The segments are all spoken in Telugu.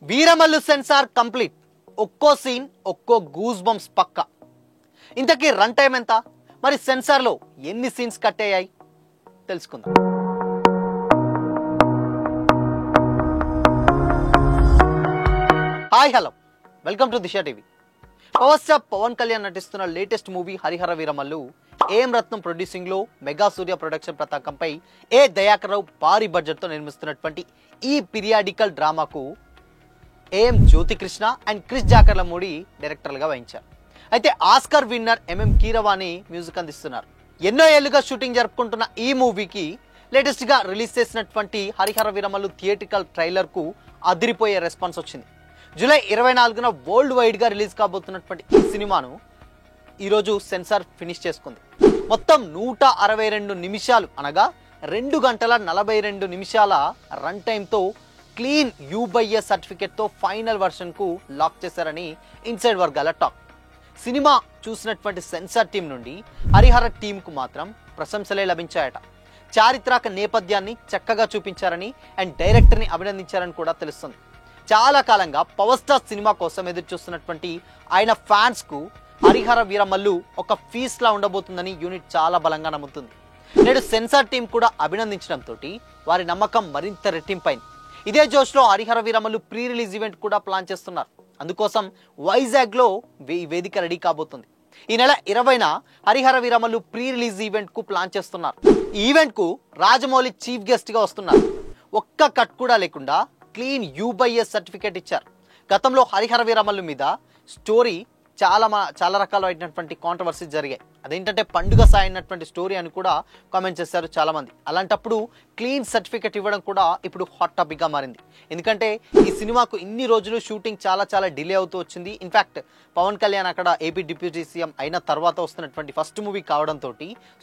Veeramallu censor complete. ఒక్కో సీన్ ఒక్కో గూస్ బంప్స్ పక్క. ఇంతకీ రన్ టైం ఎంత? మరి సెన్సార్లో ఎన్ని సీన్స్ కట్ అయ్యాయి తెలుసుకుందాం. Hi hello, welcome to Disha TV. Power star Pawan Kalyan నటిస్తున్న latest movie Harihara Veeramallu A M Ratnam producing లో మెగా సూర్య ప్రొడక్షన్ పతాకంపై ఏ దయాకర్ రావు భారీ బడ్జెట్ తో నిర్మిస్తున్నటువంటి ఈ పీరియాడికల్ డ్రామాకు ఏఎం జ్యోతికృష్ణ అండ్ క్రిష్ జాకర్లమూడి డైరెక్టర్లుగా వహించారు. అయితే Oscar winner M M Keeravani music అందిస్తున్నారు. ఎన్నో ఏళ్లుగా షూటింగ్ జరుపుకుంటున్న ఈ మూవీకి లేటెస్ట్ గా రిలీజ్ చేసినటువంటి హరిహర వీరమల్లు థియేట్రికల్ ట్రైలర్ కు అదిరిపోయే రెస్పాన్స్ వచ్చింది. జూలై 24న వరల్డ్ వైడ్ గా రిలీజ్ కాబోతున్నటువంటి ఈ సినిమాను ఈరోజు సెన్సార్ ఫినిష్ చేసుకుంది. మొత్తం 162 నిమిషాలు అనగా 2 గంటల 42 నిమిషాల రన్ టైంతో క్లీన్ U/S సర్టిఫికెట్తో ఫైనల్ వర్షన్కు లాక్ చేశారని ఇన్సైడ్ వర్గాల టాక్. సినిమా చూసినటువంటి సెన్సార్ టీం నుండి హరిహర టీంకు మాత్రం ప్రశంసలే లభించాయట. చారిత్రక నేపథ్యాన్ని చక్కగా చూపించారని అండ్ డైరెక్టర్ని అభినందించారని కూడా తెలుస్తుంది. చాలా కాలంగా పవర్ స్టార్ సినిమా కోసం ఎదురు చూస్తున్నటువంటి ఆయన ఫ్యాన్స్కు హరిహర వీరమల్లు ఒక ఫీస్ట్ లా ఉండబోతుందని యూనిట్ చాలా బలంగా నమ్ముతుంది. నేడు సెన్సార్ టీం కూడా అభినందించడంతో వారి నమ్మకం మరింత రెట్టింపైంది. ఇదే జోష్లో Harihara Veeramallu pre release event కూడా ప్లాన్ చేస్తున్నారు. అందుకోసం వైజాగ్ లో ఈ వేదిక రెడీ కాబోతుంది. ఈ నెల 20న Harihara Veeramallu pre release event కు ప్లాన్ చేస్తున్నారు. ఈ ఈవెంట్ కు రాజమౌళి చీఫ్ గెస్ట్ గా వస్తున్నారు. ఒక్క కట్ కూడా లేకుండా క్లీన్ U/S సర్టిఫికేట్ ఇచ్చారు. గతంలో హరిహర వీరమల్లు మీద స్టోరీ చాలా రకాలైనటువంటి కాంట్రవర్సీస్ జరిగాయి. అదేంటంటే పండుగ సాయినటువంటి స్టోరీ అని కూడా కామెంట్ చేశారు చాలా మంది. అలాంటప్పుడు క్లీన్ సర్టిఫికేట్ ఇవ్వడం కూడా ఇప్పుడు హాట్ టాపిక్ గా మారింది. ఎందుకంటే ఈ సినిమాకు ఇన్ని రోజులు షూటింగ్ చాలా డిలే అవుతూ వచ్చింది. ఇన్ఫాక్ట్ పవన్ కళ్యాణ్ అక్కడ ఏపీ డిప్యూటీ సీఎం అయిన తర్వాత వస్తున్నటువంటి ఫస్ట్ మూవీ కావడంతో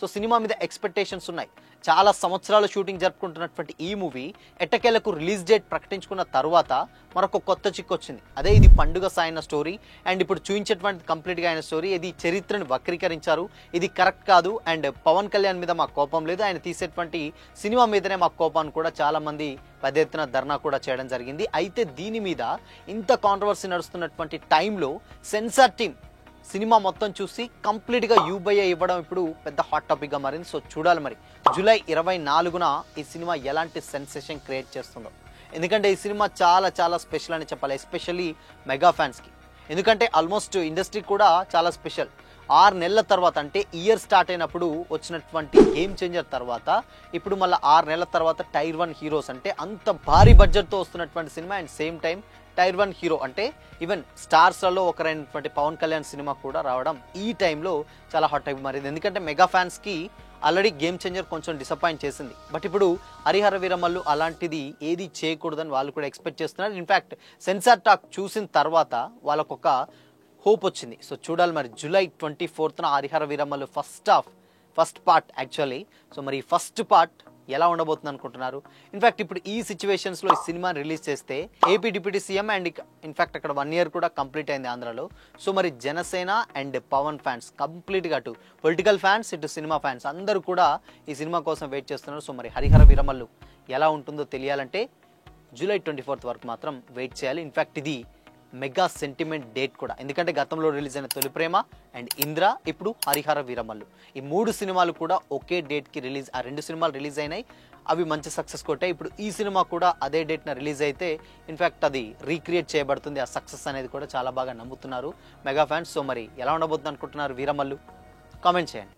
సో సినిమా మీద ఎక్స్పెక్టేషన్స్ ఉన్నాయి. చాలా సంవత్సరాలు షూటింగ్ జరుపుకుంటున్నటువంటి ఈ మూవీ ఎట్టకేలకు రిలీజ్ డేట్ ప్రకటించుకున్న తర్వాత మరొక కొత్త చిక్కు వచ్చింది. అదే ఇది పండుగ సాయిన స్టోరీ అండ్ ఇప్పుడు చూపించేటువంటి కంప్లీట్గా అయిన స్టోరీ. ఇది చరిత్రను వక్రీకరించారు, ఇది కరెక్ట్ కాదు అండ్ పవన్ కళ్యాణ్ మీద మాకు కోపం లేదు, ఆయన తీసేటువంటి సినిమా మీదనే మాకు కోపాన్ని కూడా చాలా మంది పెద్ద ఎత్తున ధర్నా కూడా చేయడం జరిగింది. అయితే దీని మీద ఇంత కాంట్రవర్సీ నడుస్తున్నటువంటి టైంలో సెన్సార్ టీం సినిమా మొత్తం చూసి కంప్లీట్గా U/A ఇవ్వడం ఇప్పుడు పెద్ద హాట్ టాపిక్గా మారింది. సో చూడాలి మరి జూలై 24న ఈ సినిమా ఎలాంటి సెన్సేషన్ క్రియేట్ చేస్తుందో. ఎందుకంటే ఈ సినిమా చాలా స్పెషల్ అని చెప్పాలి, ఎస్పెషల్లీ మెగా ఫ్యాన్స్కి. ఎందుకంటే ఆల్మోస్ట్ ఇండస్ట్రీ కూడా చాలా స్పెషల్. 6 నెలల తర్వాత అంటే ఇయర్ స్టార్ట్ అయినప్పుడు వచ్చినటువంటి గేమ్ చేంజర్ తర్వాత ఇప్పుడు మళ్ళీ 6 నెలల తర్వాత టైర్ 1 హీరోస్ అంటే అంత భారీ బడ్జెట్తో వస్తున్నటువంటి cinema and same time tier 1 hero అంటే ఈవెన్ స్టార్స్లలో ఒకరైనటువంటి పవన్ కళ్యాణ్ సినిమా కూడా రావడం ఈ టైంలో చాలా హాట్ టైప్ మారింది. ఎందుకంటే మెగా ఫ్యాన్స్కి ఆల్రెడీ గేమ్ చేంజర్ కొంచెం డిసప్పాయింట్ చేసింది. బట్ ఇప్పుడు హరిహర వీరమల్లు అలాంటిది ఏది చేయకూడదని వాళ్ళు కూడా ఎక్స్పెక్ట్ చేస్తున్నారు. ఇన్ఫ్యాక్ట్ సెన్సార్ టాక్ చూసిన తర్వాత వాళ్ళకొక హోప్ వచ్చింది. సో చూడాలి మరి జూలై 24న Harihara Veeramallu first part actually. So మరి ఫస్ట్ పార్ట్ ఎలా ఉండబోతుంది అనుకుంటున్నారు? ఇన్ఫాక్ట్ ఇప్పుడు ఈ సిచ్యువేషన్స్లో ఈ సినిమా రిలీజ్ చేస్తే AP deputy CM and in fact అక్కడ 1 ఇయర్ కూడా కంప్లీట్ అయింది ఆంధ్రాలో. సో మరి జనసేన అండ్ పవన్ ఫ్యాన్స్ కంప్లీట్గా అటు పొలిటికల్ ఫ్యాన్స్ ఇటు సినిమా ఫ్యాన్స్ అందరూ కూడా ఈ సినిమా కోసం వెయిట్ చేస్తున్నారు. సో మరి హరిహర వీరమల్లు ఎలా ఉంటుందో తెలియాలంటే జూలై 24th వరకు మాత్రం వెయిట్ చేయాలి. ఇన్ఫాక్ట్ ఇది మెగా సెంటిమెంట్ డేట్ కూడా. ఎందుకంటే గతంలో రిలీజ్ అయిన తొలి ప్రేమ అండ్ ఇంద్ర, ఇప్పుడు హరిహర వీరమల్లు, ఈ 3 సినిమాలు కూడా ఒకే డేట్కి రిలీజ్. ఆ 2 సినిమాలు రిలీజ్ అయినాయి, అవి మంచి సక్సెస్ కొట్టాయి. ఇప్పుడు ఈ సినిమా కూడా అదే డేట్న రిలీజ్ అయితే ఇన్ఫాక్ట్ అది రీక్రియేట్ చేయబడుతుంది. ఆ సక్సెస్ అనేది కూడా చాలా బాగా నమ్ముతున్నారు మెగా ఫ్యాన్స్. సో మరి ఎలా ఉండబోతుంది అనుకుంటున్నారు వీరమల్లు? కామెంట్ చేయండి.